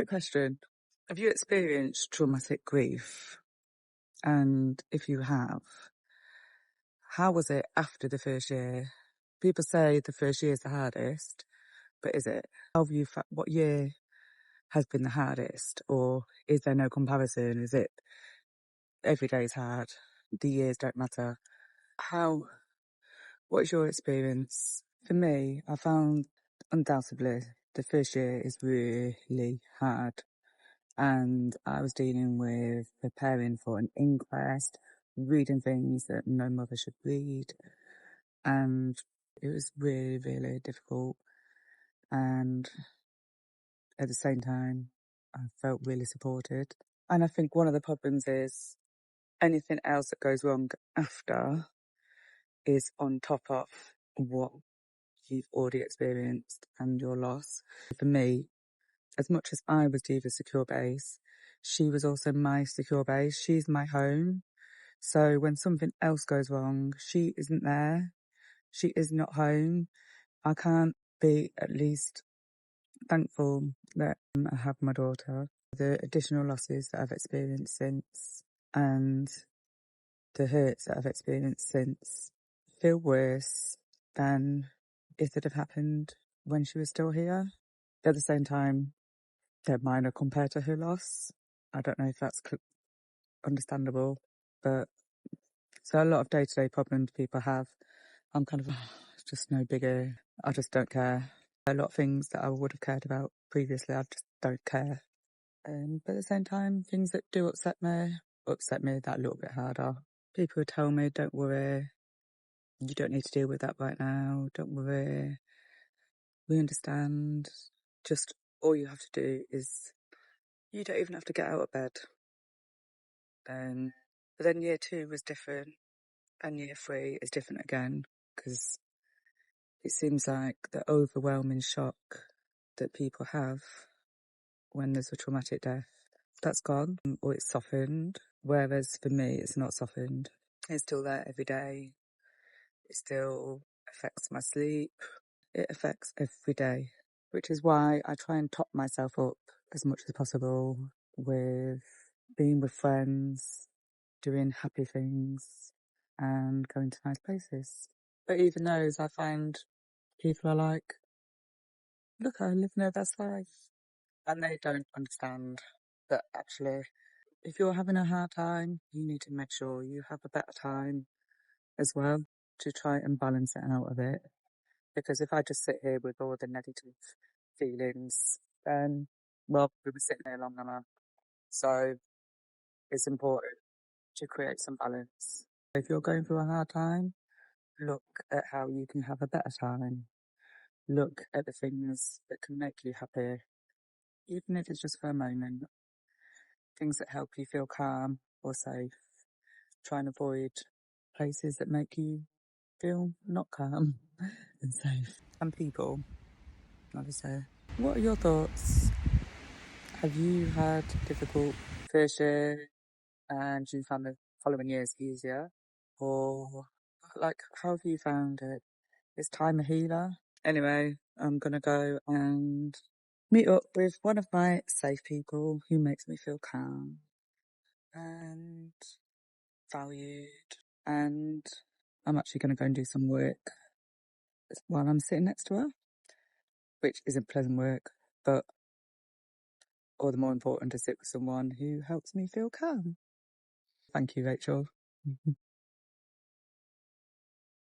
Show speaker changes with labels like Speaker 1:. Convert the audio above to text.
Speaker 1: Quick question. Have you experienced traumatic grief? And if you have, how was it after the first year? People say the first year is the hardest, but is it? What year has been the hardest? Or is there no comparison? Is it every day is hard? The years don't matter. What is your experience? For me, I found undoubtedly the first year is really hard. And I was dealing with preparing for an inquest, reading things that no mother should read. And it was really, really difficult. And at the same time, I felt really supported. And I think one of the problems is anything else that goes wrong after is on top of what you've already experienced and your loss. For me, as much as I was Diva's secure base, she was also my secure base. She's my home. So when something else goes wrong, she isn't there. She is not home. I can't be at least thankful that I have my daughter. The additional losses that I've experienced since and the hurts that I've experienced since feel worse than if it had happened when she was still here. At the same time, they're minor compared to her loss. I don't know if that's understandable, but so a lot of day-to-day problems people have, I'm kind of, it's just no bigger. I just don't care. A lot of things that I would have cared about previously, I just don't care. But at the same time, things that do upset me that little bit harder. People would tell me, don't worry, you don't need to deal with that right now, don't worry, we understand. Just all you have to do is, you don't even have to get out of bed. But then year 2 was different, and year 3 is different again, because it seems like the overwhelming shock that people have when there's a traumatic death, that's gone, or it's softened, whereas for me, it's not softened. It's still there every day. It still affects my sleep. It affects every day, which is why I try and top myself up as much as possible with being with friends, doing happy things, and going to nice places. But even those, I find people are like, look, I live their best life. And they don't understand that actually, if you're having a hard time, you need to make sure you have a better time as well to try and balance it out of it. Because if I just sit here with all the negative feelings, then, well, we were sitting there long enough. So it's important to create some balance. If you're going through a hard time, look at how you can have a better time. Look at the things that can make you happy, even if it's just for a moment. Things that help you feel calm or safe. Try and avoid places that make you feel not calm and safe. And people, obviously. What are your thoughts? Have you had difficult first year and you found the following years easier? Or, like, how have you found it? Is time a healer? Anyway, I'm going to go and meet up with one of my safe people who makes me feel calm and valued. And I'm actually going to go and do some work while I'm sitting next to her, which isn't pleasant work, but all the more important to sit with someone who helps me feel calm. Thank you, Rachel.